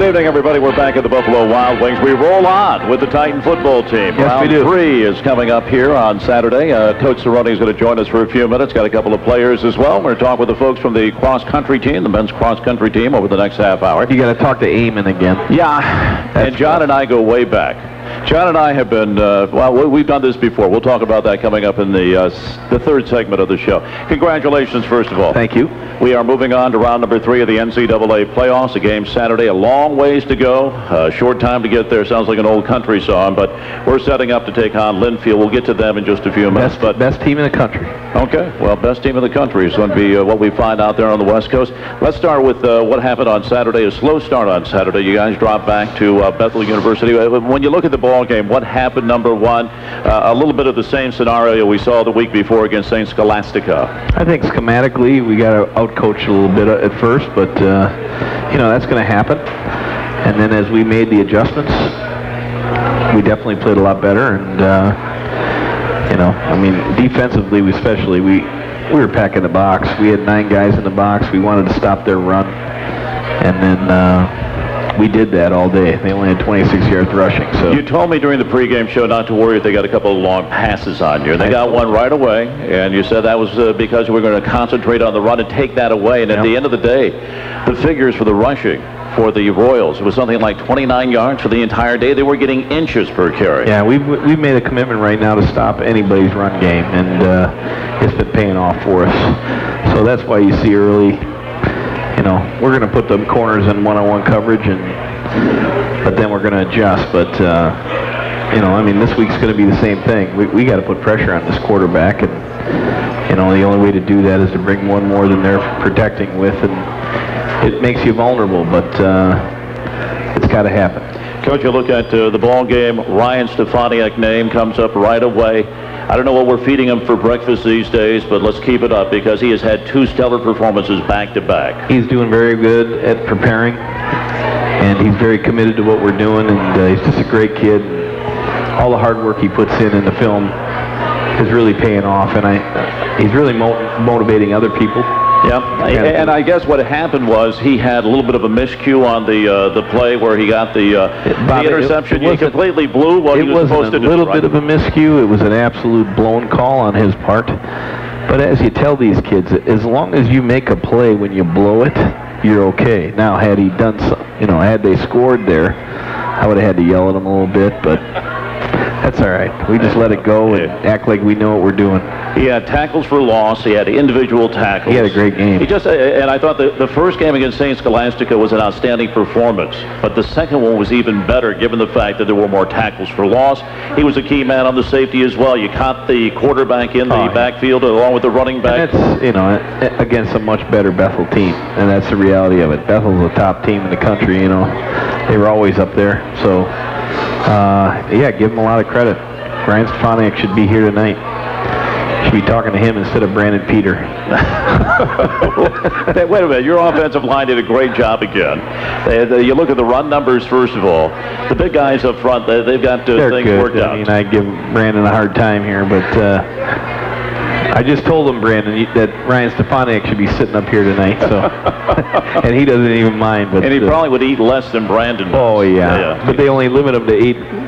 evening, everybody. We're back at the Buffalo Wild Wings. We roll on with the Titan football team. Yes, Round we do. 3 is coming up here on Saturday. Coach Cerroni is going to join us for a few minutes. Got a couple of players as well. We're going to talk with the folks from the cross-country team, the men's cross-country team, over the next half hour. You got to talk to Eamon again. Yeah, and John and I go way back. John and I have been, well, we've done this before. We'll talk about that coming up in the third segment of the show. Congratulations, first of all. Thank you. We are moving on to round number 3 of the NCAA playoffs. A game Saturday, a long ways to go. Short time to get there. Sounds like an old country song, but we're setting up to take on Linfield. We'll get to them in just a few minutes. Best team in the country. Okay, well, best team in the country is going to be what we find out there on the West Coast. Let's start with what happened on Saturday. A slow start on Saturday. You guys dropped back to Bethel University. When you look at the ball game, what happened, number one? A little bit of the same scenario we saw the week before against St. Scholastica. I think schematically we got to outcoach a little bit at first, but you know, that's going to happen. And then as we made the adjustments, we definitely played a lot better. And you know, I mean, defensively especially, we were packing the box. We had 9 guys in the box. We wanted to stop their run, and then we did that all day. They only had 26 yards rushing. So you told me during the pregame show not to worry if they got a couple of long passes on you. They got one right away, and you said that was because we're going to concentrate on the run and take that away. And at the end of the day, the figures for the rushing for the Royals, it was something like 29 yards for the entire day. They were getting inches per carry. Yeah, we've made a commitment right now to stop anybody's run game, and it's been paying off for us. So that's why you see early, you know, we're going to put the corners in one-on-one coverage, but then we're going to adjust. But you know, I mean, this week's going to be the same thing. We got to put pressure on this quarterback, and you know, the only way to do that is to bring one more than they're protecting with, and it makes you vulnerable, but it's got to happen. Coach, you look at the ball game. Ryan Stefaniak name comes up right away. I don't know what we're feeding him for breakfast these days, but let's keep it up because he has had 2 stellar performances back-to-back. He's doing very good at preparing, and he's very committed to what we're doing, and he's just a great kid. All the hard work he puts in the film is really paying off, and he's really motivating other people. Yeah, and I guess what happened was he had a little bit of a miscue on the play where he got the interception. He completely blew what he was supposed to do. It wasn't a little bit of a miscue. It was an absolute blown call on his part. But as you tell these kids, as long as you make a play when you blow it, you're okay. Now, had he done you know, had they scored there, I would have had to yell at him a little bit, but that's all right. We just let it go and act like we know what we're doing. He had tackles for loss. He had individual tackles. He had a great game. He just, and I thought the first game against St. Scholastica was an outstanding performance, but the second one was even better given the fact that there were more tackles for loss. He was a key man on the safety as well. You caught the quarterback in the backfield along with the running back. And that's, you know, against a much better Bethel team, and that's the reality of it. Bethel's a top team in the country, you know. They were always up there, so yeah, give him a lot of credit. Ryan Stefaniak should be here tonight. Should be talking to him instead of Brandon Peter. Wait a minute, your offensive line did a great job again. You look at the run numbers first of all. The big guys up front, they've got things worked out. I mean, I give Brandon a hard time here, but I just told him, Brandon, that Ryan Stefaniak should be sitting up here tonight, so and he doesn't even mind. But and he probably would eat less than Brandon does. Oh yeah. But they only limit him to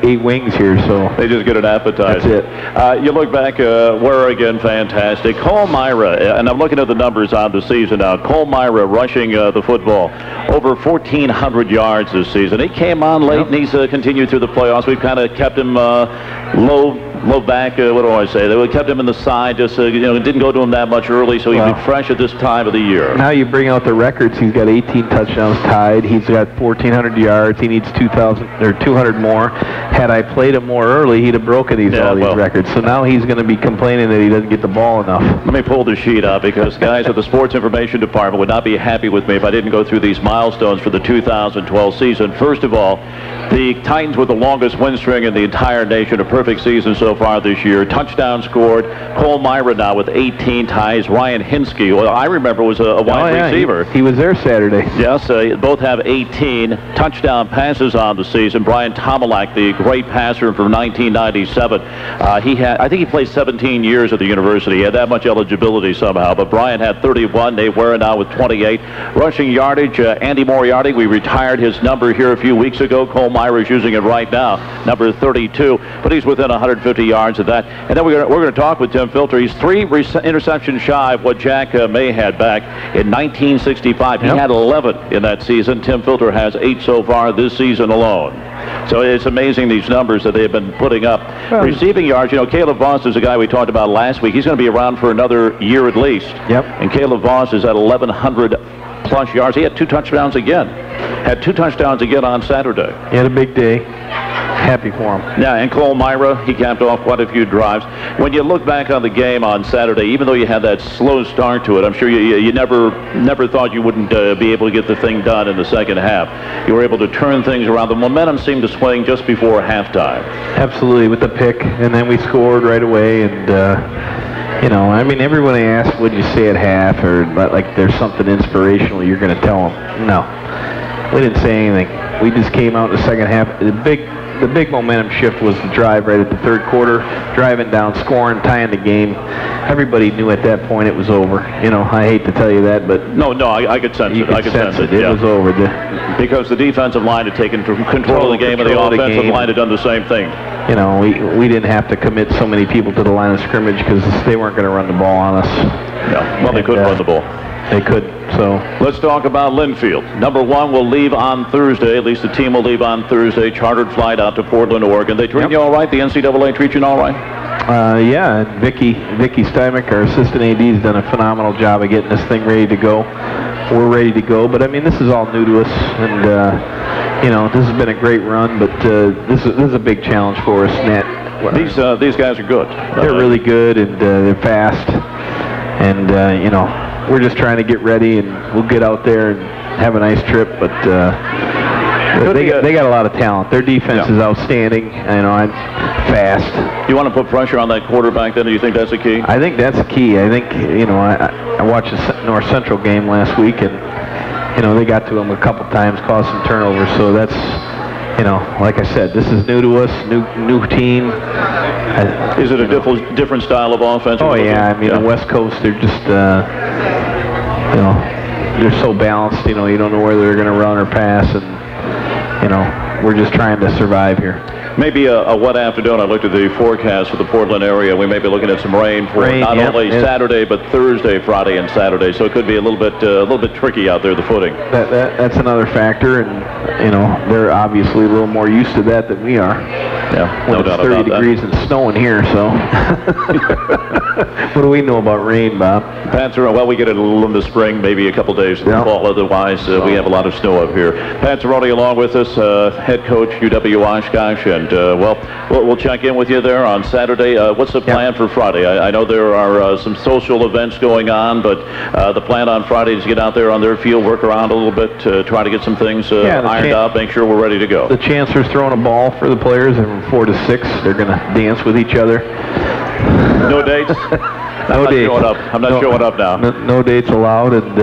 eight wings here, so they just get an appetizer. That's it. You look back, we're again fantastic. Cole Myra, and I'm looking at the numbers on the season now. Cole Myra rushing the football over 1,400 yards this season. He came on late, and he's continued through the playoffs. We've kind of kept him low back, what do I say? They kept him in the side, just you know, didn't go to him that much early, so he'd be fresh at this time of the year. Now you bring out the records. He's got 18 touchdowns tied. He's got 1,400 yards. He needs 200 more. Had I played him more early, he'd have broken all these records. So now he's going to be complaining that he doesn't get the ball enough. Let me pull the sheet out because guys at the Sports Information Department would not be happy with me if I didn't go through these milestones for the 2012 season. First of all, the Titans with the longest win string in the entire nation, a perfect season so so far this year. Touchdown scored. Cole Myra now with 18 ties. Ryan Hinsky, well, I remember, was a wide receiver. He was there Saturday. Yes, both have 18 touchdown passes on the season. Brian Tomalak, the great passer from 1997, I think he played 17 years at the university. He had that much eligibility somehow, but Brian had 31. Nate Ware now with 28. Rushing yardage, Andy Moriarty, we retired his number here a few weeks ago. Cole Myra is using it right now, number 32, but he's within 150 yards of that. And then we're going to talk with Tim Filter. He's 3 interceptions shy of what Jack May had back in 1965. He had 11 in that season. Tim Filter has 8 so far this season alone. So it's amazing, these numbers that they've been putting up. Receiving yards, Caleb Voss is a guy we talked about last week. He's going to be around for another year at least. And Caleb Voss is at 1,100 plus yards. He had 2 touchdowns again. Had 2 touchdowns again on Saturday. He had a big day. Happy for him. Yeah, and Cole Myra, he capped off quite a few drives. When you look back on the game on Saturday, even though you had that slow start to it, I'm sure you never thought you wouldn't be able to get the thing done in the second half. You were able to turn things around. The momentum seemed to swing just before halftime. Absolutely, with the pick, and then we scored right away. And I mean, everybody asked, "What did you say at half?" Or like, there's something inspirational you're going to tell them. No, we didn't say anything. We just came out in the second half. The big momentum shift was the drive right at the third quarter, driving down, scoring, tying the game. Everybody knew at that point it was over. I hate to tell you that, but no, I could sense it. I could sense it. It was over. Because the defensive line had taken control of the game, and the offensive line had done the same thing. We didn't have to commit so many people to the line of scrimmage because they weren't going to run the ball on us. Yeah, well, they couldn't run the ball. They could. So let's talk about Linfield. Number 1 will leave on Thursday. At least the team will leave on Thursday. Chartered flight out to Portland, Oregon. They treat you all right? The NCAA treat you all right? Yeah. Vicky Steinbeck, our assistant AD, has done a phenomenal job of getting this thing ready to go. We're ready to go. But I mean, this is all new to us, and this has been a great run. But this is a big challenge for us. These guys are good. They're really good, and they're fast, and we're just trying to get ready, and we'll get out there and have a nice trip. But they got a lot of talent. Their defense is outstanding. I'm fast. You want to put pressure on that quarterback then? Do you think that's the key? I think that's the key. I think, I watched the North Central game last week, and, they got to him a couple times, caused some turnovers. So that's, like I said, this is new to us, new team. Is it a different style of offense? Oh, yeah. I mean, the West Coast, they're just, they're so balanced. You don't know whether they're going to run or pass, and, we're just trying to survive here. Maybe a wet afternoon. I looked at the forecast for the Portland area. We may be looking at some rain for not only Saturday, but Thursday, Friday, and Saturday. So it could be a little bit tricky out there, the footing. That's another factor, and they're obviously a little more used to that than we are. Yeah, no doubt about that. 30 degrees and snowing here, so what do we know about rain, Bob? Well, we get it a little in the spring, maybe a couple days in the fall. Otherwise, we have a lot of snow up here. Pat Cerroni along with us, head coach, UW-Oshkosh, and we'll check in with you there on Saturday. What's the plan for Friday? I know there are some social events going on, but the plan on Friday is to get out there on their field, work around a little bit, to try to get some things ironed out, make sure we're ready to go. The chancellor's throwing a ball for the players, and from 4 to 6, they're going to dance with each other. No dates? I'm not showing up now. No dates allowed, and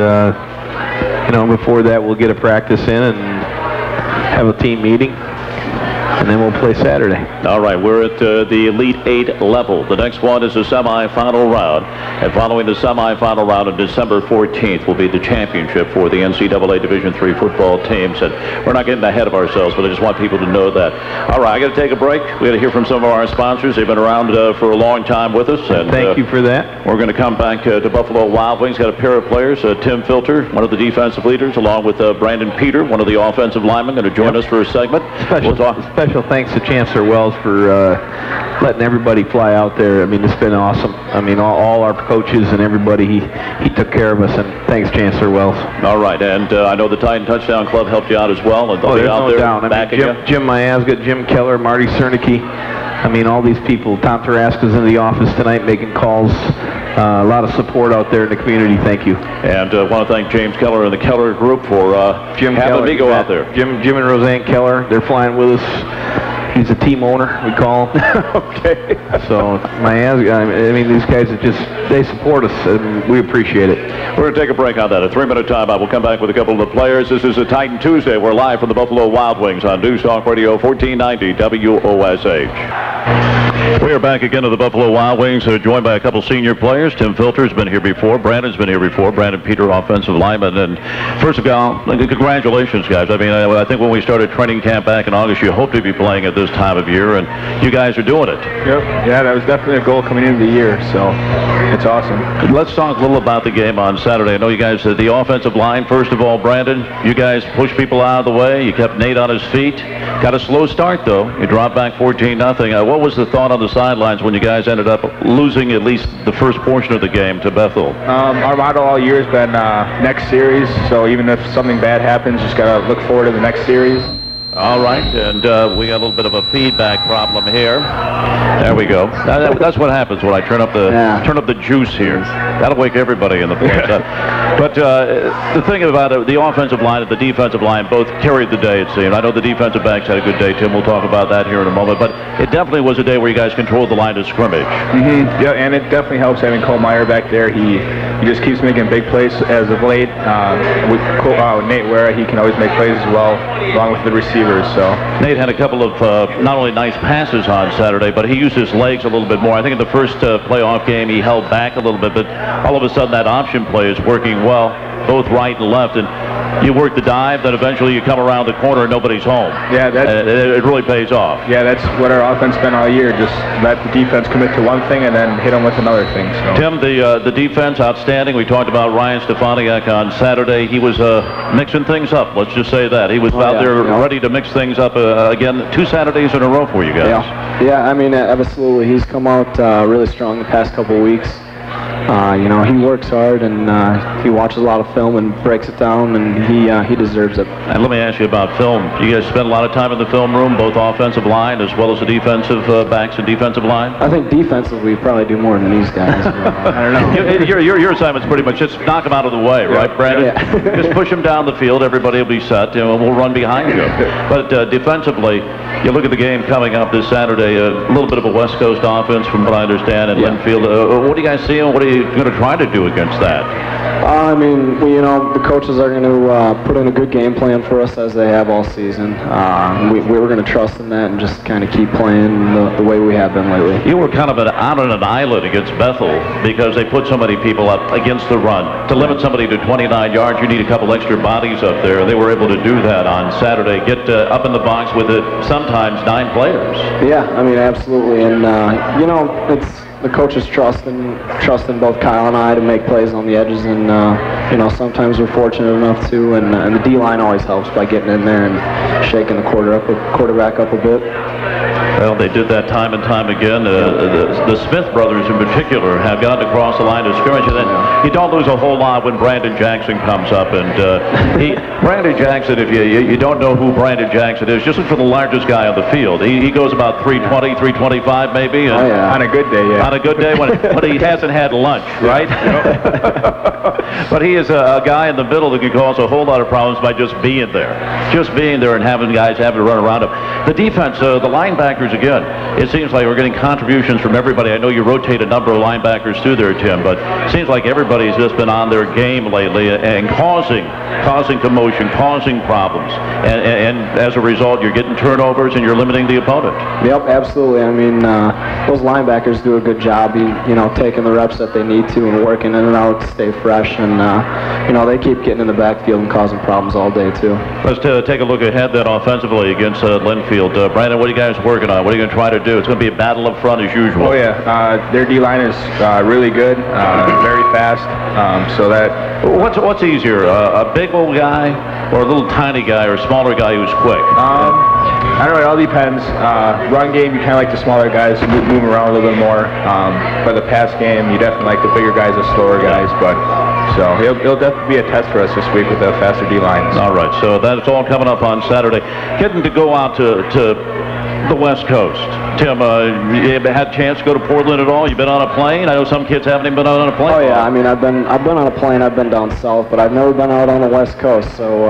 before that we'll get a practice in and have a team meeting, and then we'll play Saturday. All right, we're at the Elite 8 level. The next one is the semifinal round, and following the semifinal round on December 14th will be the championship for the NCAA Division III football teams. And we're not getting ahead of ourselves, but I just want people to know that. All right, I got to take a break. We got to hear from some of our sponsors. They've been around for a long time with us. And thank you for that. We're going to come back to Buffalo Wild Wings. Got a pair of players, Tim Filter, one of the defensive leaders, along with Brandon Peter, one of the offensive linemen, going to join us for a segment. Special thanks to Chancellor Wells for letting everybody fly out there. I mean, it's been awesome. I mean, all our coaches and everybody, he took care of us, and thanks, Chancellor Wells. All right, and I know the Titan Touchdown Club helped you out as well. And there's no doubt. I mean, Jim Miazga, Jim Keller, Marty Cernicki. I mean, all these people. Tom Taraska's in the office tonight making calls. A lot of support out there in the community. Thank you. And I want to thank James Keller and the Keller Group for having me go out there. Jim and Roseanne Keller, they're flying with us. He's a team owner, we call him. Okay. So I mean, these guys are they support us, and we appreciate it. We're going to take a break on that. A 3-minute timeout. We'll come back with a couple of the players. This is a Titan Tuesday. We're live from the Buffalo Wild Wings on News Talk Radio 1490 WOSH. We are back again to the Buffalo Wild Wings, joined by a couple senior players. Tim Filter's been here before. Brandon's been here before. Brandon Peter, offensive lineman. And first of all, congratulations, guys. I mean, I think when we started training camp back in August, you hoped to be playing at this time of year, and you guys are doing it. Yep. Yeah, that was definitely a goal coming into the year, so it's awesome. Let's talk a little about the game on Saturday. I know you guys, the offensive line, first of all, Brandon, you guys pushed people out of the way. You kept Nate on his feet. Got a slow start, though. You dropped back 14-0. What was the thought on the sidelines when you guys ended up losing at least the first portion of the game to Bethel? Our motto all year has been next series, so even if something bad happens, just got to look forward to the next series. All right, and we got a little bit of a feedback problem here. There we go. That's what happens when I turn up the juice here. That'll wake everybody in the place up. But the thing about it, the offensive line and the defensive line both carried the day, it seemed. I know the defensive backs had a good day, Tim. We'll talk about that here in a moment. But it definitely was a day where you guys controlled the line of scrimmage. Mm-hmm. Yeah, and it definitely helps having Cole Meyer back there. He just keeps making big plays as of late. With Nate Ware, he can always make plays as well, along with the receivers. So Nate had a couple of not only nice passes on Saturday, but he used his legs a little bit more. I think in the first playoff game he held back a little bit, but all of a sudden that option play is working well, both right and left, and you work the dive, then eventually you come around the corner and nobody's home. Yeah, it really pays off. Yeah, that's what our offense been all year. Just let the defense commit to one thing and then hit them with another thing. So. Tim, the defense outstanding. We talked about Ryan Stefaniak on Saturday. He was mixing things up. Let's just say that he was out there ready to mix things up again. 2 Saturdays in a row for you guys. Yeah. I mean, absolutely. He's come out really strong the past couple of weeks. You know, he works hard and he watches a lot of film and breaks it down, and he deserves it. And let me ask you about film. You guys spend a lot of time in the film room, both offensive line as well as the defensive backs and defensive line? I think defensively we probably do more than these guys. I don't know. Your assignment's pretty much just knock them out of the way, right, Brandon? Yeah. Just push them down the field, everybody will be set, and we'll run behind you. But defensively, you look at the game coming up this Saturday, a little bit of a West Coast offense from what I understand in Linfield. What do you guys see, and what are you going to try to do against that? I mean, the coaches are going to put in a good game plan for us as they have all season. We're going to trust in that and just kind of keep playing the way we have been lately. You were kind of out on an island against Bethel because they put so many people up against the run. To limit somebody to 29 yards, you need a couple extra bodies up there. They were able to do that on Saturday. Get up in the box with sometimes 9 players. Yeah, I mean, absolutely. And, it's the coaches trust in both Kyle and I to make plays on the edges, and sometimes we're fortunate enough to, and the D-line always helps by getting in there and shaking the quarterback up a bit. Well, they did that time and time again. The Smith brothers in particular have gotten across the line of scrimmage, and then you don't lose a whole lot when Brandon Jackson comes up. And Brandon Jackson, if you don't know who Brandon Jackson is, just look for the largest guy on the field. He goes about 320, 325 maybe. And on a good day, On a good day when he hasn't had lunch, right? But he is a guy in the middle that can cause a whole lot of problems by just being there. Just being there and having guys having to run around him. The defense, the linebackers, again, it seems like we're getting contributions from everybody. I know you rotate a number of linebackers through there, Tim, but it seems like everybody's just been on their game lately and causing commotion, causing problems. And as a result, you're getting turnovers and you're limiting the opponent. Yep, absolutely. I mean, those linebackers do a good job, taking the reps that they need to and working in and out to stay fresh. And, they keep getting in the backfield and causing problems all day, too. Let's take a look ahead then offensively against Linfield. Brandon, what are you guys working on? What are you going to try to do? It's going to be a battle up front as usual. Oh, yeah. Their D-line is really good, very fast. What's easier, a big old guy or a little tiny guy or a smaller guy who's quick? I don't know. It all depends. Run game, you kind of like the smaller guys, move around a little bit more. For the pass game, you definitely like the bigger guys, the slower guys. So it'll definitely be a test for us this week with the faster D-lines. All right. So that's all coming up on Saturday. Getting to go out to the West Coast. Tim, you had a chance to go to Portland at all? You been on a plane? I know some kids haven't even been on a plane. Oh yeah, I mean I've been on a plane. I've been down south, but I've never been out on the West Coast. So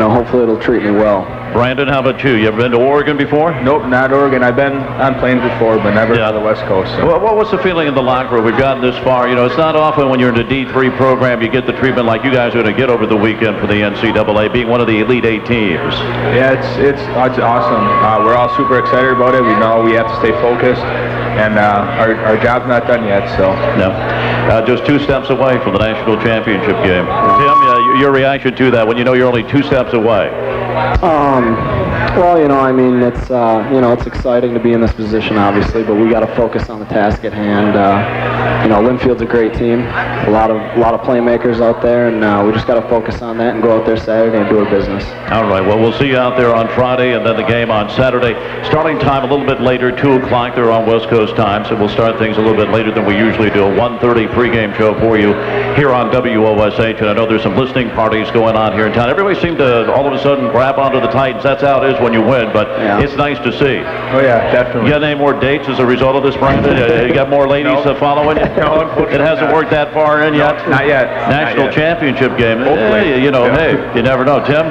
hopefully it'll treat me well. Brandon, how about you? You ever been to Oregon before? Nope, not Oregon. I've been on planes before, but never on the West Coast. So. Well, what's the feeling in the locker room? We've gotten this far. You know, it's not often when you're in a D3 program you get the treatment like you guys are going to get over the weekend for the NCAA, being one of the Elite 8 teams. Yeah, it's awesome. We're all super excited about it. We know we have to stay focused, and our job's not done yet. So. No. Just 2 steps away from the national championship game. Tim, your reaction to that when you know you're only 2 steps away? Well, you know, I mean, it's you know, it's exciting to be in this position, obviously, but we got to focus on the task at hand. You know, Linfield's a great team, a lot of playmakers out there, and we just got to focus on that and go out there Saturday and do our business. All right. Well, we'll see you out there on Friday, and then the game on Saturday. Starting time a little bit later, 2 o'clock. They're on West Coast time, so we'll start things a little bit later than we usually do. A 1:30 pregame show for you here on WOSH, and I know there's some listening parties going on here in town. Everybody seemed to all of a sudden grab onto the Titans. That's how it is when you win, but it's nice to see. Oh, yeah, definitely. You got any more dates as a result of this, Brandon? You got more ladies following? No, unfortunately it hasn't worked that far in yet? Not yet. National championship game. Hey, you know, hey, you never know. Tim?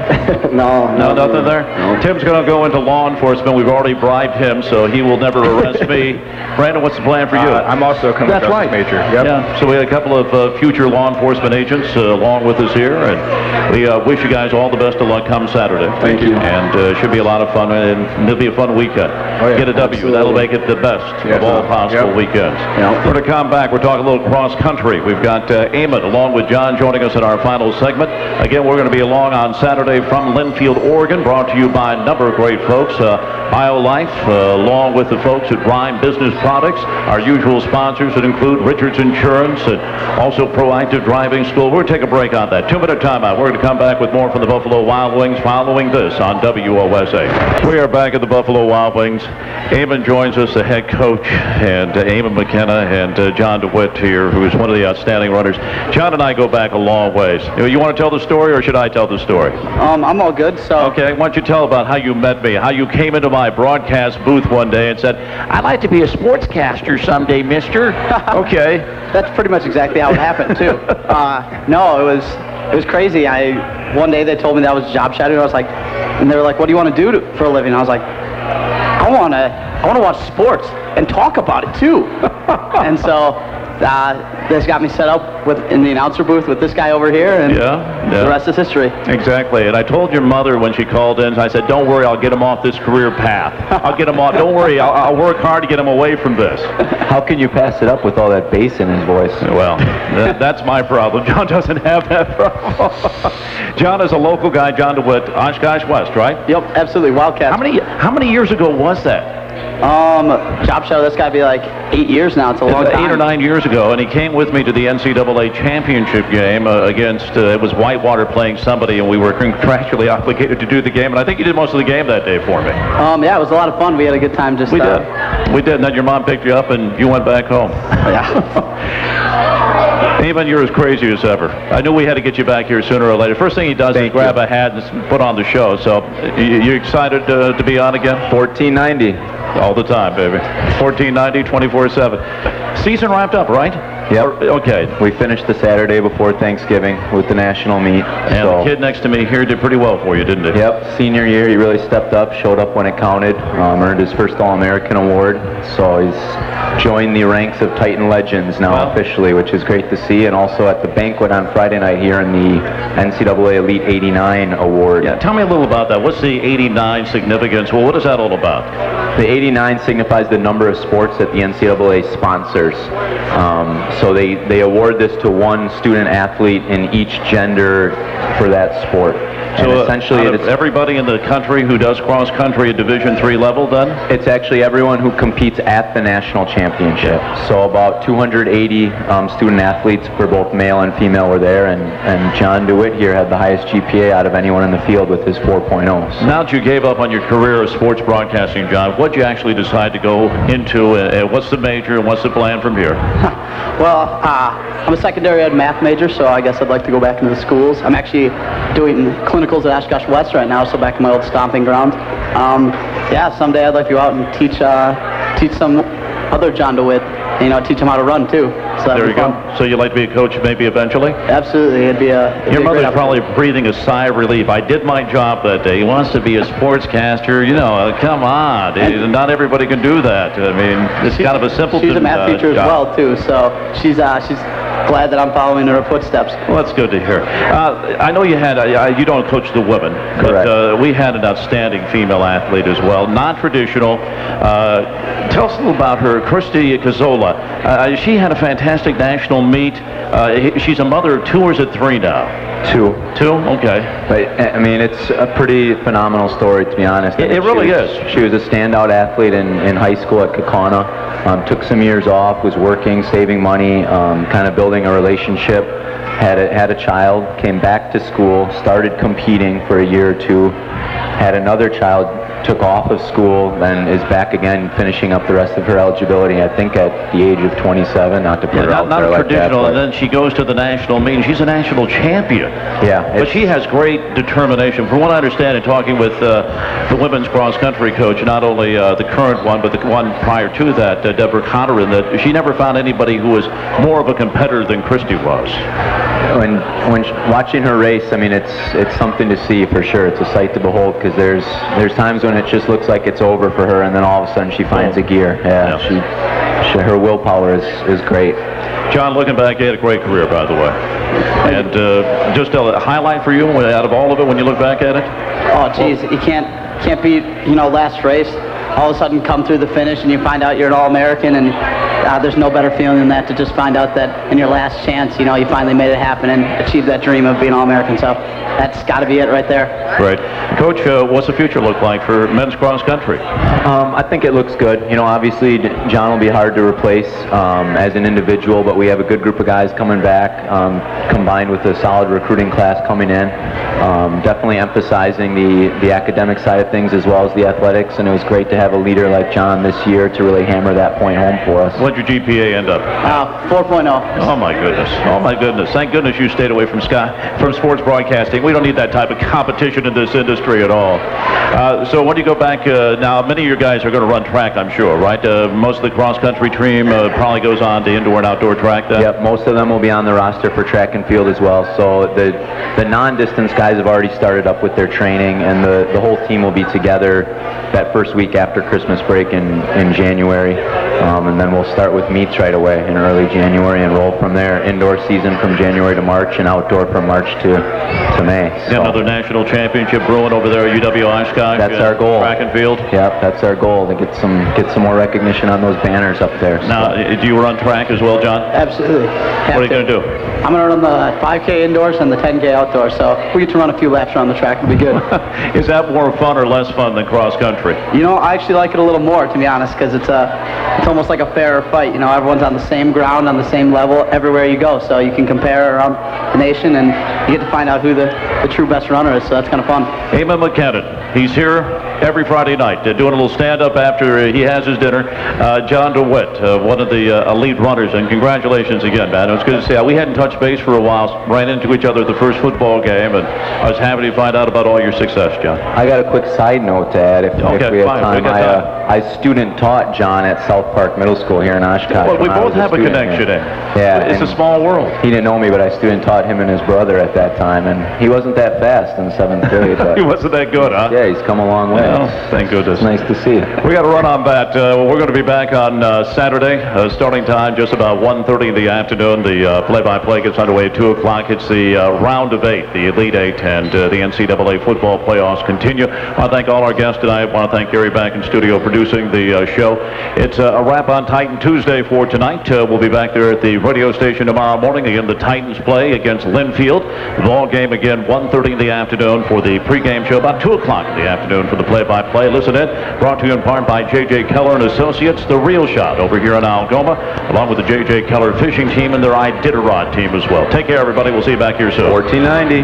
No, nothing there? No. Tim's going to go into law enforcement. We've already bribed him, so he will never arrest me. Brandon, what's the plan for you? I'm also a criminal justice major. Yep. Yeah, so we had a couple of future law enforcement agents along with us here, and we wish you guys all the best of luck come Saturday. Thank you. And should be a lot of fun, and it'll be a fun weekend. Oh, yeah. Get a W. Absolutely. That'll make it the best of all possible weekends. We're going to come back. We're talking a little cross country. We've got Eamon along with John joining us in our final segment. Again, we're going to be along on Saturday from Linfield, Oregon, brought to you by a number of great folks. BioLife, along with the folks at Rhyme Business Products, our usual sponsors that include Richards Insurance and also Proactive Driving School. We're going to take a break on that. 2-minute timeout. We're going to come back with more from the Buffalo Wild Wings following this on WOSA. We are back at the Buffalo Wild Wings. Eamon joins us, the head coach, and Eamon McKenna and John Dewitt here, who is one of the outstanding runners. John and I go back a long ways. You want to tell the story, or should I tell the story? I'm all good, so... Okay, why don't you tell about how you met me, how you came into my broadcast booth one day and said, I'd like to be a sportscaster someday, mister. Okay. That's pretty much exactly how it happened, too. No, it was crazy. One day they told me that I was job shadowing. I was like, and they were like, what do you want to do for a living? I was like, I want to watch sports and talk about it too. And so this got me set up in the announcer booth with this guy over here, and the rest is history. Exactly. And I told your mother when she called in, I said, don't worry, I'll get him off this career path. I'll get him off. Don't worry, I'll work hard to get him away from this. How can you pass it up with all that bass in his voice? Well, that's my problem. John doesn't have that problem. John is a local guy, John DeWitt, Oshkosh West, right? Yep, absolutely. Wildcats. How many years ago was that? Job show, that's got to be like 8 years now. It's a long time. 8 or 9 years ago, and he came with me to the NCAA championship game against, it was Whitewater playing somebody, and we were contractually obligated to do the game, and I think you did most of the game that day for me. Yeah, it was a lot of fun. We had a good time just... We did, and then your mom picked you up, and you went back home. Yeah. Eamon, you're as crazy as ever. I knew we had to get you back here sooner or later. First thing he does is grab a hat and put on the show, so you excited to be on again? 1490. All the time, baby. 1490, 24/7. Season wrapped up, right? Yep. Okay. We finished the Saturday before Thanksgiving with the national meet. And the kid next to me here did pretty well for you, didn't he? Yep. Senior year, he really stepped up, showed up when it counted, earned his first All-American award. So he's joined the ranks of Titan legends now officially, which is great to see. And also at the banquet on Friday night here in the NCAA Elite 89 award. Yeah, tell me a little about that. What's the 89 significance? Well, what is that all about? The 89 signifies the number of sports that the NCAA sponsors. So they award this to one student athlete in each gender for that sport. So and essentially, it's everybody in the country who does cross country at Division III level, then? It's actually everyone who competes at the national championship. So about 280 student athletes for both male and female were there, and John Dewitt here had the highest GPA out of anyone in the field with his 4.0s. Now that you gave up on your career of sports broadcasting, John, what did you actually decide to go into, and what's the major, and what's the plan from here? Well, I'm a secondary ed math major, so I guess I'd like to go back into the schools. I'm actually doing clinicals at Oshkosh West right now, so back in my old stomping ground. Yeah, someday I'd like to go out and teach some other John DeWitt teach them how to run too. So there you go. So you'd like to be a coach maybe eventually? Absolutely. It'd be Your mother's probably breathing a sigh of relief. I did my job that day. He wants to be a sportscaster. Come on. Not everybody can do that. I mean, it's kind of a simple. She's a math teacher as well too, so she's glad that I'm following in her footsteps. Well, that's good to hear. I know you had, you don't coach the women, but we had an outstanding female athlete as well, non-traditional. Tell us a little about her, Christy Cazzola. She had a fantastic national meet. She's a mother of 2, or is it 3 now? 2. 2? Okay. But, I mean, it's a pretty phenomenal story, to be honest. It really is. She was a standout athlete in high school at Kaukauna. Took some years off, was working, saving money, kind of building a relationship. Had a child, came back to school, started competing for a year or 2, had another child, took off of school, then is back again, finishing up the rest of her eligibility, I think at the age of 27, not to put her out there like that. Not traditional, and then she goes to the national meeting. She's a national champion. Yeah. But she has great determination. From what I understand in talking with the women's cross-country coach, not only the current one, but the one prior to that, Deborah Connerin, that she never found anybody who was more of a competitor than Christy was. When watching her race, I mean, it's something to see for sure. It's a sight to behold, because there's times when it just looks like it's over for her, and then all of a sudden she finds a gear. Yeah. Her willpower is great. John, looking back, you had a great career, by the way. And just a highlight for you out of all of it when you look back at it? Oh, geez, you can't beat last race. All of a sudden come through the finish and you find out you're an All-American, and there's no better feeling than that, to just find out that in your last chance, you finally made it happen and achieved that dream of being All-American. So that's got to be it right there. Right. Coach, what's the future look like for men's cross country? I think it looks good. Obviously John will be hard to replace as an individual, but we have a good group of guys coming back, combined with a solid recruiting class coming in. Definitely emphasizing the academic side of things as well as the athletics, and it was great to have a leader like John this year to really hammer that point home for us. What did your GPA end up? 4.0. Oh my goodness. Oh my goodness. Thank goodness you stayed away from sports broadcasting. We don't need that type of competition in this industry at all. So when you go back, now many of your guys are going to run track, I'm sure, right? Most of the cross-country team probably goes on to indoor and outdoor track then? Yep, most of them will be on the roster for track and field as well. So the non-distance guys have already started up with their training, and the whole team will be together that first week after Christmas break in January. And then we'll start with meets right away in early January and roll from there. Indoor season from January to March, and outdoor from March to May. So another national championship brewing over there at UW-Oshkosh. That's our goal. Track and field. Yep, that's our goal, to get some more recognition on those banners up there. Now, do you run track as well, John? Absolutely. What are you going to do? I'm going to run the 5K indoors and the 10K outdoors, so we get to run a few laps around the track. It'll be good. Is that more fun or less fun than cross country? I actually like it a little more, to be honest, because it's almost like a fairer fight. Everyone's on the same ground, on the same level everywhere you go, so you can compare around the nation, and you get to find out who the true best runner is, so that's kind of fun. Eamon McKenna, he's here every Friday night doing a little stand-up after he has his dinner. John Dewitt, one of the elite runners, and congratulations again, man. It was good to see. We hadn't touched base for a while, ran into each other at the first football game, and I was happy to find out about all your success, John. I got a quick side note to add, if we have time. I student taught John at South Park Middle School here in Oshkosh. Well, we both have a connection. Yeah, it's a small world. He didn't know me, but I student taught him and his brother at that time, and he wasn't that fast in 7th grade. But he wasn't that good, huh? Yeah, he's come a long way. Well, thank goodness. It's nice to see you. We got to run on that. We're going to be back on Saturday, starting time just about 1:30 in the afternoon. The play-by-play gets underway at 2 o'clock. It's the round of 8, the Elite 8, and the NCAA football playoffs continue. I want to thank all our guests tonight. I want to thank Gary back in studio producing the show. It's a wrap on Titan Tuesday for tonight. We'll be back there at the radio station tomorrow morning. Again, the Titans play against Linfield. The ball game again 1:30 in the afternoon for the pregame show. About 2 o'clock in the afternoon for the play-by-play. Listen in. Brought to you in part by J.J. Keller and Associates, The Real Shot over here in Algoma, along with the J.J. Keller fishing team and their Iditarod team as well. Take care, everybody. We'll see you back here soon. 1490.